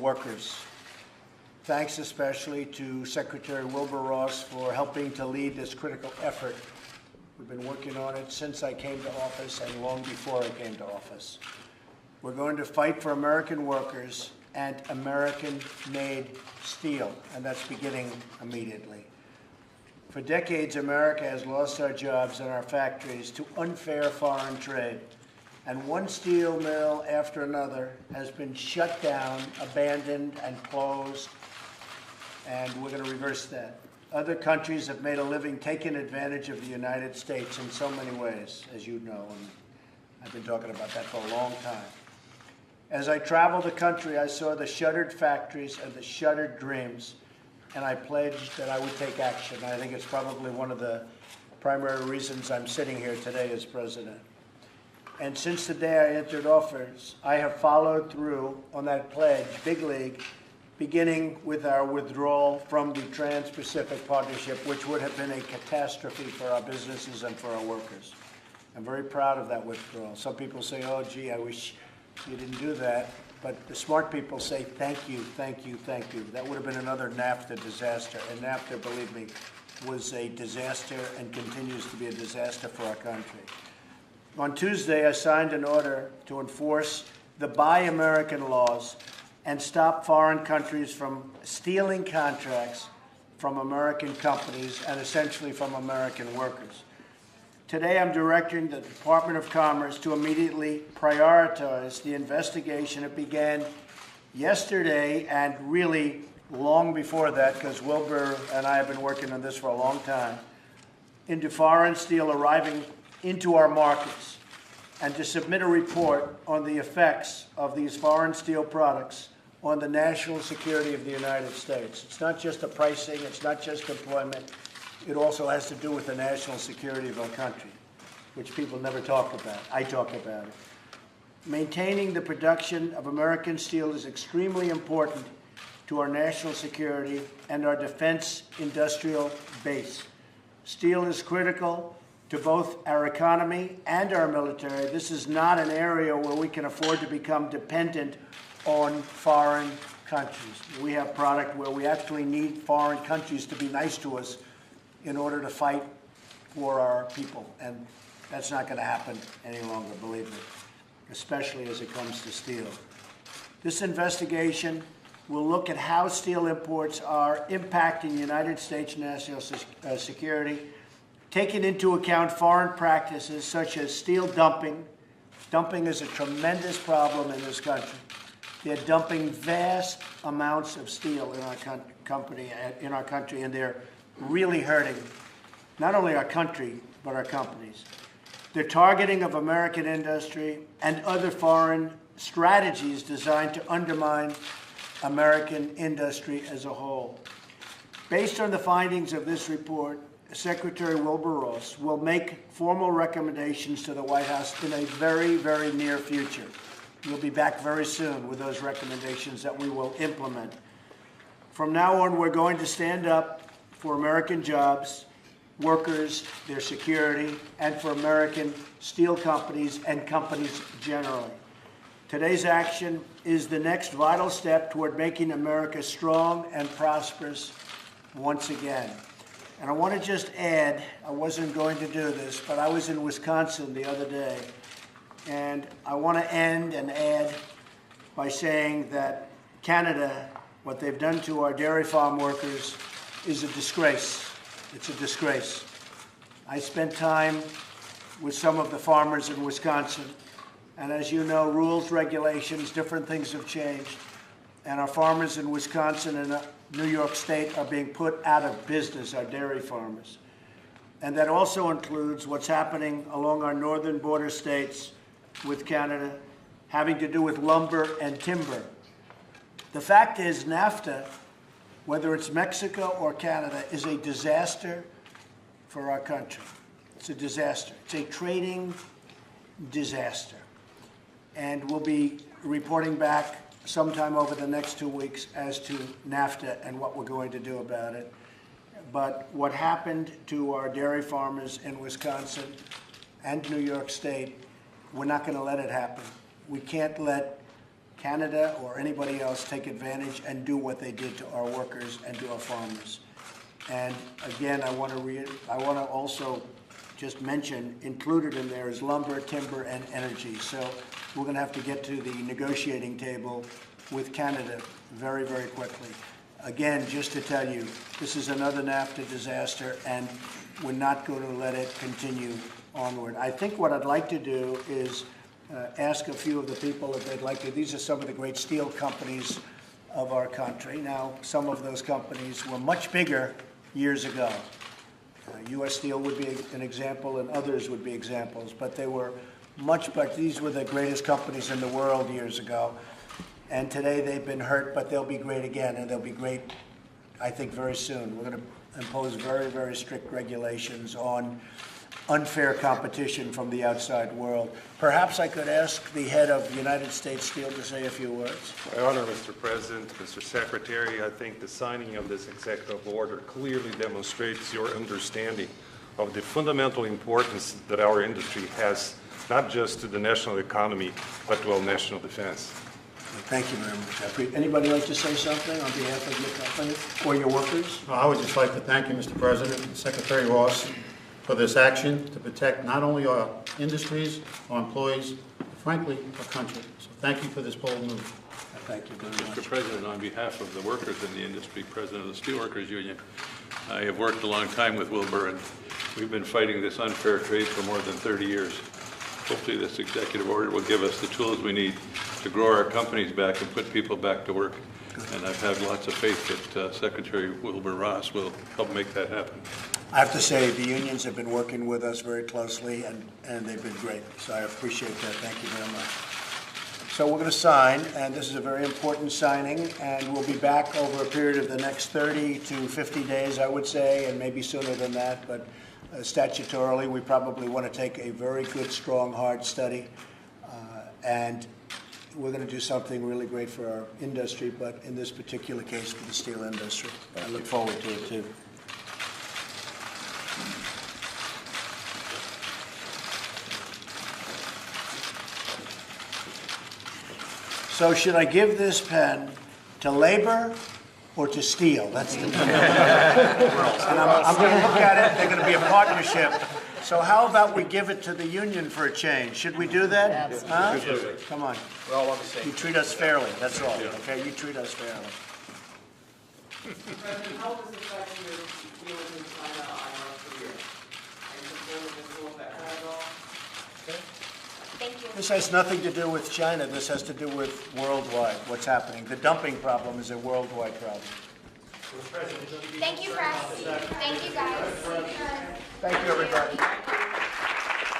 workers. Thanks especially to Secretary Wilbur Ross for helping to lead this critical effort. We've been working on it since I came to office and long before I came to office. We're going to fight for American workers and American-made steel, and that's beginning immediately. For decades, America has lost our jobs and our factories to unfair foreign trade, and one steel mill after another has been shut down, abandoned, and closed, and we're going to reverse that. Other countries have made a living taking advantage of the United States in so many ways, as you know, and I've been talking about that for a long time. As I traveled the country, I saw the shuttered factories and the shuttered dreams, and I pledged that I would take action. I think it's probably one of the primary reasons I'm sitting here today as president. And since the day I entered office, I have followed through on that pledge, big league, beginning with our withdrawal from the Trans-Pacific Partnership, which would have been a catastrophe for our businesses and for our workers. I'm very proud of that withdrawal. Some people say, oh, gee, I wish you didn't do that. But the smart people say, thank you, thank you, thank you. That would have been another NAFTA disaster. And NAFTA, believe me, was a disaster and continues to be a disaster for our country. On Tuesday, I signed an order to enforce the Buy American laws and stop foreign countries from stealing contracts from American companies and essentially from American workers. Today, I'm directing the Department of Commerce to immediately prioritize the investigation. It began yesterday and really long before that, because Wilbur and I have been working on this for a long time, into foreign steel arriving into our markets, and to submit a report on the effects of these foreign steel products on the national security of the United States. It's not just the pricing, it's not just employment, it also has to do with the national security of our country, which people never talk about. I talk about it. Maintaining the production of American steel is extremely important to our national security and our defense industrial base. Steel is critical to both our economy and our military. This is not an area where we can afford to become dependent on foreign countries. We have product where we actually need foreign countries to be nice to us in order to fight for our people. And that's not going to happen any longer, believe me, especially as it comes to steel. This investigation will look at how steel imports are impacting United States national security, taking into account foreign practices such as steel dumping. Dumping is a tremendous problem in this country. They're dumping vast amounts of steel in our country, and they're really hurting not only our country, but our companies. Their targeting of American industry and other foreign strategies designed to undermine American industry as a whole. Based on the findings of this report, Secretary Wilbur Ross will make formal recommendations to the White House in a very, very near future. We'll be back very soon with those recommendations that we will implement. From now on, we're going to stand up for American jobs, workers, their security, and for American steel companies and companies generally. Today's action is the next vital step toward making America strong and prosperous once again. And I want to just add, I wasn't going to do this, but I was in Wisconsin the other day, and I want to end and add by saying that Canada, what they've done to our dairy farm workers is a disgrace. It's a disgrace. I spent time with some of the farmers in Wisconsin, and as you know, rules, regulations, different things have changed, and our farmers in Wisconsin and New York State are being put out of business, our dairy farmers. And that also includes what's happening along our northern border states with Canada, having to do with lumber and timber. The fact is, NAFTA, whether it's Mexico or Canada, is a disaster for our country. It's a disaster. It's a trading disaster. And we'll be reporting back sometime over the next 2 weeks as to NAFTA and what we're going to do about it. But what happened to our dairy farmers in Wisconsin and New York State, we're not going to let it happen. We can't let Canada or anybody else take advantage and do what they did to our workers and to our farmers. And again, I want to also just mention, included in there is lumber, timber, and energy. So we're going to have to get to the negotiating table with Canada very, very quickly. Again, just to tell you, this is another NAFTA disaster, and we're not going to let it continue onward. I think what I'd like to do is ask a few of the people if they'd like to. These are some of the great steel companies of our country. Now, some of those companies were much bigger years ago. U.S. Steel would be an example, and others would be examples, but they were but these were the greatest companies in the world years ago. And today they've been hurt, but they'll be great again, and they'll be great, I think, very soon. We're going to impose very, very strict regulations on unfair competition from the outside world. Perhaps I could ask the head of United States Steel to say a few words. My honor, Mr. President, Mr. Secretary, I think the signing of this executive order clearly demonstrates your understanding of the fundamental importance that our industry has, not just to the national economy, but to our national defense. Thank you very much. Anybody like to say something on behalf of your company or your workers? I would just like to thank you, Mr. President and Secretary Ross, for this action to protect not only our industries, our employees, but frankly, our country. So thank you for this bold move. Thank you very much. Mr. President, on behalf of the workers in the industry, President of the Steelworkers Union, I have worked a long time with Wilbur, and we've been fighting this unfair trade for more than 30 years. Hopefully this executive order will give us the tools we need to grow our companies back and put people back to work. And I've had lots of faith that Secretary Wilbur Ross will help make that happen. I have to say the unions have been working with us very closely, and they've been great. So I appreciate that. Thank you very much. So we're going to sign, and this is a very important signing, and we'll be back over a period of the next 30 to 50 days, I would say, and maybe sooner than that. But statutorily, we probably want to take a very good, strong, hard study, and we're going to do something really great for our industry, but in this particular case, for the steel industry. I look forward to it, too. So should I give this pen to labor or to steel? That's the and I'm going to look at it. They're going to be a partnership. So how about we give it to the union for a change? Should we do that? Huh? Come on. We're all on the same. You treat us fairly. That's all. Okay, you treat us fairly. President, how does this affect your dealings in China on our career? Are you concerned with this will affect that at all? Thank you. This has nothing to do with China. This has to do with worldwide, what's happening. The dumping problem is a worldwide problem. Thank you, press. Thank you, guys. Thank you, everybody.